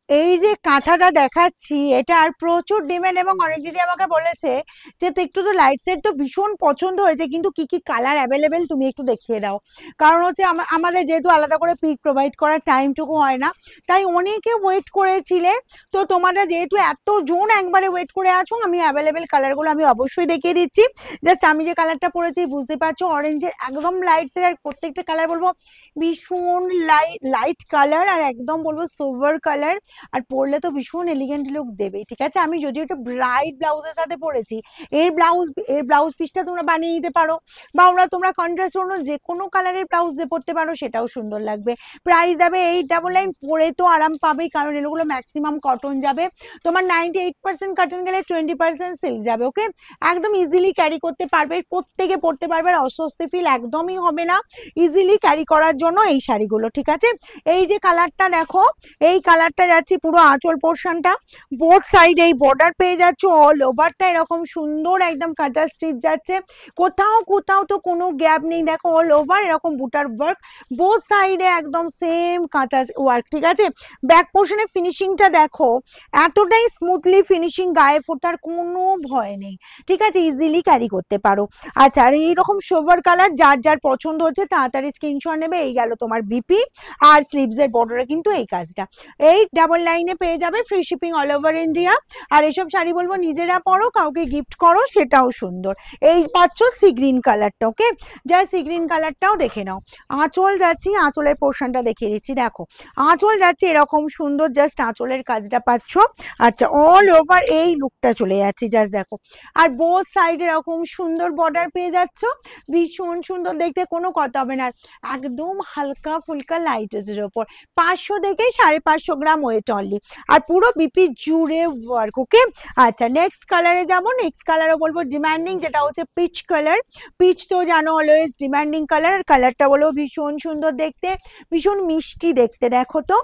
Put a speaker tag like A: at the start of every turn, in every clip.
A: এই যে কাঁথাটা দেখাচ্ছি এটার প্রচুর ডিমান্ড, এবং অনেক দিদি আমাকে বলেছে যে তো একটু তো লাইট সেট তো ভীষণ পছন্দ হয়েছে, কিন্তু কি কি কালার অ্যাভেলেবেল তুমি একটু দেখিয়ে দাও। কারণ হচ্ছে আমাদের যেহেতু আলাদা করে পিক প্রোভাইড করার টাইমটুকু হয় না, তাই অনেকে ওয়েট করেছিলে। তো তোমরা যেহেতু এতজন একবারে ওয়েট করে আছো, আমি অ্যাভেলেবেল কালারগুলো আমি অবশ্যই দেখিয়ে দিচ্ছি। জাস্ট আমি যে কালারটা পরেছি বুঝতে পারছো, অরেঞ্জের একদম লাইট সেট, আর প্রত্যেকটা কালার বলবো ভীষণ লাইট কালার, আর একদম বলবো সোভার কালার। আর পরলে তো ভীষণ এলিগেন্ট লুক দেবে। ঠিক আছে, আমি যদিও একটা ব্রাইট ব্লাউজের সাথে পরেছি, এর ব্লাউজ পিসটা তোমরা বানিয়ে নিতে পারো, বা তোমরা কন্ট্রাস্ট অন্য যে কোনো কালারের ব্লাউজ দিয়ে পরতে পারো, সেটাও সুন্দর লাগবে। প্রাইস যাবে 899, পরে তো আরাম পাবেই, কারণ এগুলো ম্যাক্সিমাম কটন যাবে। তোমার 98% কটন গেলে 20% সিল্ক যাবে। ওকে, একদম ইজিলি ক্যারি করতে পারবে, প্রত্যেকে পরতে পারবে, আর অস্বস্তি ফিল একদমই হবে না ইজিলি ক্যারি করার জন্য এই শাড়িগুলো। ঠিক আছে, এই যে কালারটা দেখো, এই কালারটা যাচ্ছে পুরো আঁচল পোর্শনটা, বোথ সাইডে এই বর্ডার পেয়ে যাচ্ছে, অল ওভারটা এরকম সুন্দর একদম কাটা স্টিচ যাচ্ছে, কোথাও কোথাও তো কোনো গ্যাপ নেই, দেখো অল ওভার এরকম বুটার ওয়ার্ক, বোথ সাইডে একদম সেম কাঁথা ওয়ার্ক। ঠিক আছে, ব্যাক পোর্শনে ফিনিশিংটা দেখো, এতটাই স্মুথলি ফিনিশিং, গায়ে ফোটার কোনো ভয় নেই। ঠিক আছে, ইজিলি ক্যারি করতে পারো। আচ্ছা, আর এইরকম সোভার কালার যার যার পছন্দ হচ্ছে তাড়াতাড়ি স্ক্রিনশট নেবে। এই গেল তোমার বিপি, আর স্লিভসের বর্ডারে কিন্তু এই কাজটা। এই ডাবল লাইনে পেয়ে যাবে, free shipping all over India. আর এইসব শাড়ি বলবো নিজেরা পরো, কাউকে গিফট করো, সেটাও সুন্দর। এই পাচ্ছ সি গ্রিন কালারটা। ওকে, যা সি গ্রিন কালারটাও দেখে নাও। আঁচল যাচ্ছি, আঁচলের পোর্শনটা দেখিয়ে দিচ্ছি। দেখো আঁচল যাচ্ছে এরকম সুন্দর, জাস্ট আঁচলের কাজটা পাচ্ছ। আচ্ছা, অল ওভার এই লুকটা চলে যাচ্ছে, জাস্ট দেখো। আর বোথ সাইড এরকম সুন্দর বর্ডার পেয়ে যাচ্ছ, ভীষণ সুন্দর দেখতে, কোনো কথা হবে না। একদম হালকা ফুলকা লাইট এর ওপর, 500 থেকে 550 গ্রাম ওয়েট অনলি, আর পুরো বিপি জুড়ে ওয়ার্ক। ওকে, আচ্ছা নেক্সট কালারে যাবো। নেক্সট কালারও বলবো ডিমান্ডিং, যেটা হচ্ছে পিচ কালার। পিচ তো জানো অলওয়েজ ডিমান্ডিং কালার, আর কালারটা বলবো ভীষণ সুন্দর দেখতে, ভীষণ মিষ্টি দেখতে। দেখো তো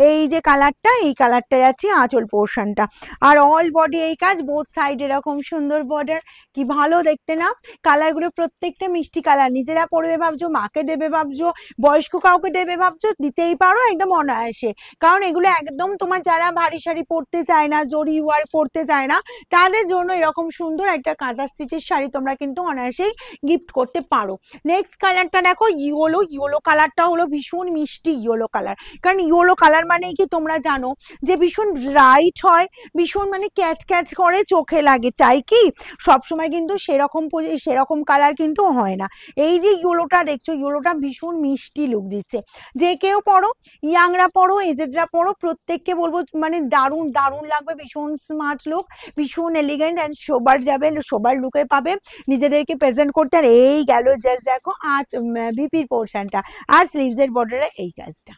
A: এই যে কালারটা, এই কালারটা যাচ্ছে আঁচল পোর্শনটা, আর অল বডি এই কাজ, বোথ সাইড এরকম সুন্দর বর্ডার, কি ভালো দেখতে না। কালারগুলো প্রত্যেকটা মিষ্টি কালার, নিজেরা পরবে ভাবছো, মাকে দেবে ভাবছো, বয়স্ক কাউকে দেবে ভাবছো, দিতেই পারো একদম অনায়াসে। কারণ এগুলো একদম তোমার যারা ভারী শাড়ি পরতে চায় না, জরি ওয়ার্ক পরতে চায় না, তাদের জন্য এরকম সুন্দর একটা কাঁথা স্টিচের শাড়ি তোমরা কিন্তু অনায়াসেই গিফট করতে পারো। নেক্সট কালারটা দেখো, ইয়েলো কালারটা হলো ভীষণ মিষ্টি ইয়েলো কালার। কারণ ইয়েলো কালার মানে কি তোমরা জানো যে ভীষণ ব্রাইট হয়, ভীষণ মানে ক্যাচ ক্যাচ করে, চোখে লাগে, তাই কি সবসময় কিন্তু সেরকম কালার কিন্তু হয় না। এই যে ইয়েলোটা দেখছো, ইয়েলোটা ভীষণ মিষ্টি লুক দিচ্ছে। যে কেউ পড়ো, ইয়াংরা পড়ো, এজেডরা পড়ো, প্রত্যেককে বলবো মানে দারুণ দারুণ লাগবে, ভীষণ স্মার্ট লুক, ভীষণ এলিগেন্ট অ্যান্ড সোবার যাবে, সোবার লুকে পাবে নিজেদেরকে প্রেজেন্ট করতে। আর এই গেল জাস্ট দেখো আজ ভিপির পোর্শনটা, আর স্লিভসের বর্ডারে এই কাজটা।